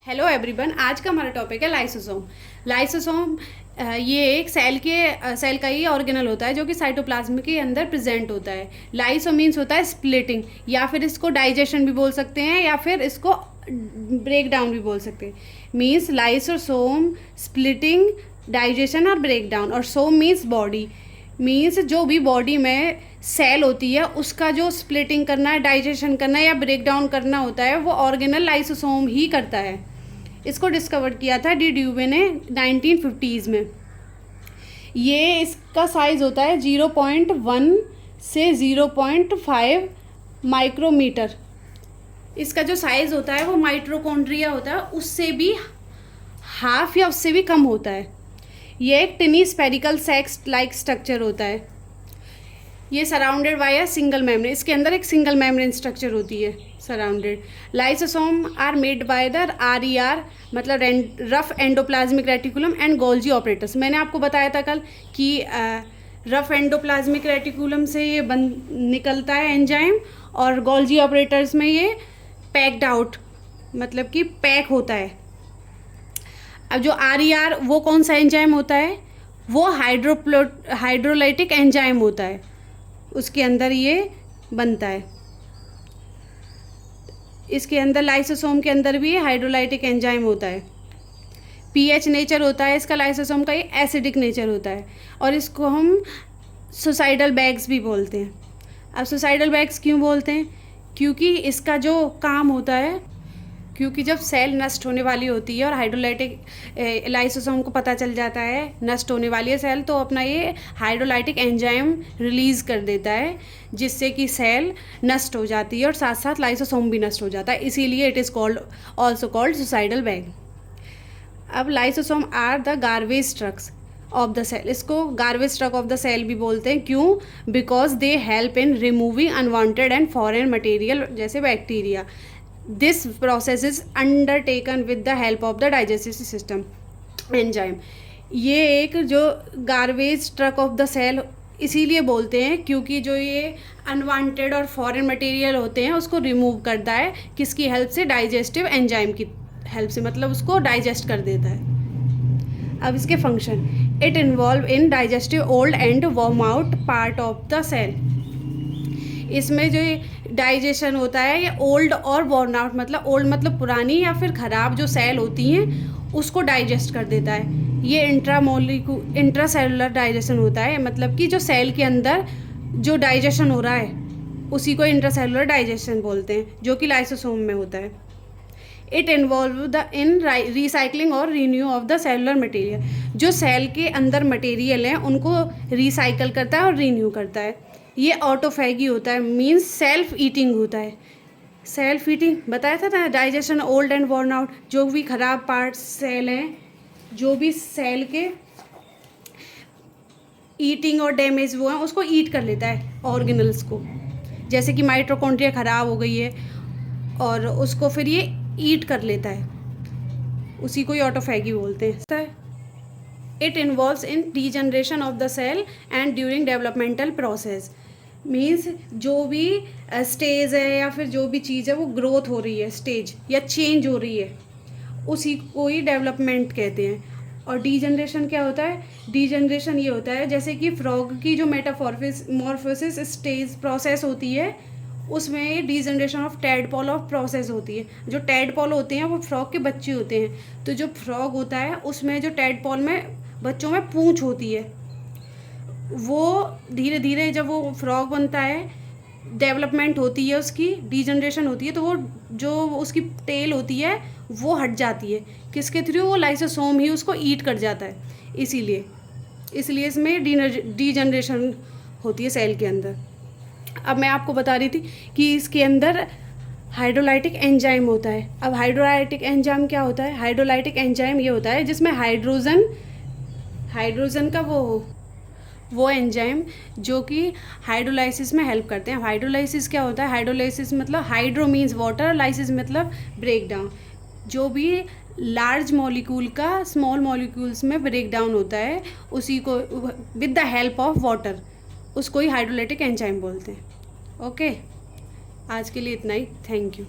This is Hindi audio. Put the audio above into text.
हेलो एवरीवन, आज का हमारा टॉपिक है लाइसोसोम। लाइसोसोम ये एक सेल का ही ऑर्गेनल होता है जो कि साइटोप्लाज्म के अंदर प्रेजेंट होता है। लाइसो मीन्स होता है स्प्लिटिंग, या फिर इसको डाइजेशन भी बोल सकते हैं या फिर इसको ब्रेक डाउन भी बोल सकते हैं। मीन्स लाइसोसोम स्प्लिटिंग, डाइजेशन और ब्रेक डाउन। और सोम मीन्स बॉडी, मीन्स जो भी बॉडी में सेल होती है उसका जो स्प्लिटिंग करना है, डाइजेशन करना है या ब्रेक डाउन करना होता है वो ऑर्गेनल लाइसोसोम ही करता है। इसको डिस्कवर किया था डी ड्यूवे ने 1950s में। ये इसका साइज़ होता है 0.1 से 0.5 माइक्रोमीटर। इसका जो साइज़ होता है वो माइटोकॉन्ड्रिया होता है उससे भी हाफ या उससे भी कम होता है। ये एक tiny spherical sacs like structure होता है। ये surrounded by a single membrane, इसके अंदर एक सिंगल मेम्ब्रेन स्ट्रक्चर होती है surrounded. Lysosome are made by the RER मतलब rough endoplasmic reticulum and Golgi operators. मैंने आपको बताया था कल कि रफ एंडोप्लाज्मिक रेटिकुलम से ये निकलता है एंजाइम, और गोल्जी ऑपरेटर्स में ये पैक्ड आउट मतलब कि पैक होता है। अब जो RER वो कौन सा एंजाइम होता है? वो हाइड्रोलाइटिक एंजाइम होता है, उसके अंदर ये बनता है। इसके अंदर लाइसोसोम के अंदर भी हाइड्रोलाइटिक एंजाइम होता है। pH नेचर होता है इसका लाइसोसोम का, ये एसिडिक नेचर होता है। और इसको हम सुसाइडल बैग्स भी बोलते हैं। अब सुसाइडल बैग्स क्यों बोलते हैं? क्योंकि इसका जो काम होता है, क्योंकि जब सेल नष्ट होने वाली होती है और हाइड्रोलाइटिक लाइसोसोम को पता चल जाता है नष्ट होने वाली है सेल, तो अपना ये हाइड्रोलाइटिक एंजाइम रिलीज़ कर देता है जिससे कि सेल नष्ट हो जाती है और साथ साथ लाइसोसोम भी नष्ट हो जाता है। इसीलिए it is called also called suicidal bag. अब lysosome are the garbage trucks of the cell. इसको garbage truck of the cell भी बोलते हैं। क्यों? Because they help in removing unwanted and foreign material जैसे bacteria. This process is undertaken with the help of the digestive system enzyme। ये एक जो garbage truck of the cell इसीलिए बोलते हैं क्योंकि जो ये अनवांटेड और फॉरेन मटेरियल होते हैं उसको रिमूव करता है। किसकी हेल्प से? डाइजेस्टिव एंजाइम की हेल्प से, मतलब उसको डाइजेस्ट कर देता है। अब इसके function, it involve in digestive old and worn out part of the cell. इसमें जो डाइजेशन होता है ये ओल्ड और वर्न आउट मतलब ओल्ड मतलब पुरानी या फिर ख़राब जो सेल होती हैं उसको डाइजेस्ट कर देता है। ये इंट्रासेलुलर डाइजेशन होता है, मतलब कि जो सेल के अंदर जो डाइजेशन हो रहा है उसी को इंट्रासेलुलर डाइजेशन बोलते हैं, जो कि लाइसोसोम में होता है। It involve the in recycling और renew of the cellular material. जो सेल के अंदर मटेरियल हैं उनको रिसाइकल करता है और रीन्यू करता है। ये ऑटोफैगी होता है, मीन्स सेल्फ ईटिंग होता है। सेल्फ ईटिंग बताया था ना, digestion old and worn out, जो भी ख़राब पार्ट्स सेल हैं, जो भी सेल के ईटिंग और डैमेज वो हैं उसको ईट कर लेता है ऑर्गेनल्स को। जैसे कि माइटोकॉन्ड्रिया ख़राब हो गई है और उसको फिर ये ईट कर लेता है, उसी को ही ऑटोफैगी बोलते हैं। It involves in degeneration of the cell and during developmental process. Means जो भी स्टेज है या फिर जो भी चीज़ है वो ग्रोथ हो रही है, स्टेज या चेंज हो रही है, उसी को ही डेवलपमेंट कहते हैं। और डीजनरेशन क्या होता है? डीजनरेशन ये होता है जैसे कि फ्रॉग की जो मेटामॉर्फोसिस स्टेज प्रोसेस होती है उसमें degeneration of tadpole of process होती है। जो टैडपोल होते हैं वो फ्रॉग के बच्चे होते हैं, तो जो फ्रॉग होता है उसमें जो टैडपोल में बच्चों में पूंछ होती है, वो धीरे धीरे जब वो फ्रॉग बनता है डेवलपमेंट होती है, उसकी डीजनरेशन होती है, तो वो जो उसकी टेल होती है वो हट जाती है। किसके थ्रू? वो लाइसोसोम ही उसको ईट कर जाता है। इसलिए इसमें डीजनरेशन होती है सेल के अंदर। अब मैं आपको बता रही थी कि इसके अंदर हाइड्रोलाइटिक एंजाइम होता है। अब हाइड्रोलाइटिक एंजाइम क्या होता है? हाइड्रोलाइटिक एंजाइम ये होता है जिसमें हाइड्रोजन का वो एंजाइम जो कि हाइड्रोलाइसिस में हेल्प करते हैं। हाइड्रोलाइसिस क्या होता है? हाइड्रोलाइसिस मतलब हाइड्रो मीन्स वाटर, लाइसिस मतलब ब्रेक डाउन। जो भी लार्ज मॉलिक्यूल का स्मॉल मॉलिक्यूल्स में ब्रेक डाउन होता है उसी को with the help of water, उसको ही हाइड्रोलाइटिक एंजाइम बोलते हैं। ओके, आज के लिए इतना ही। Thank you.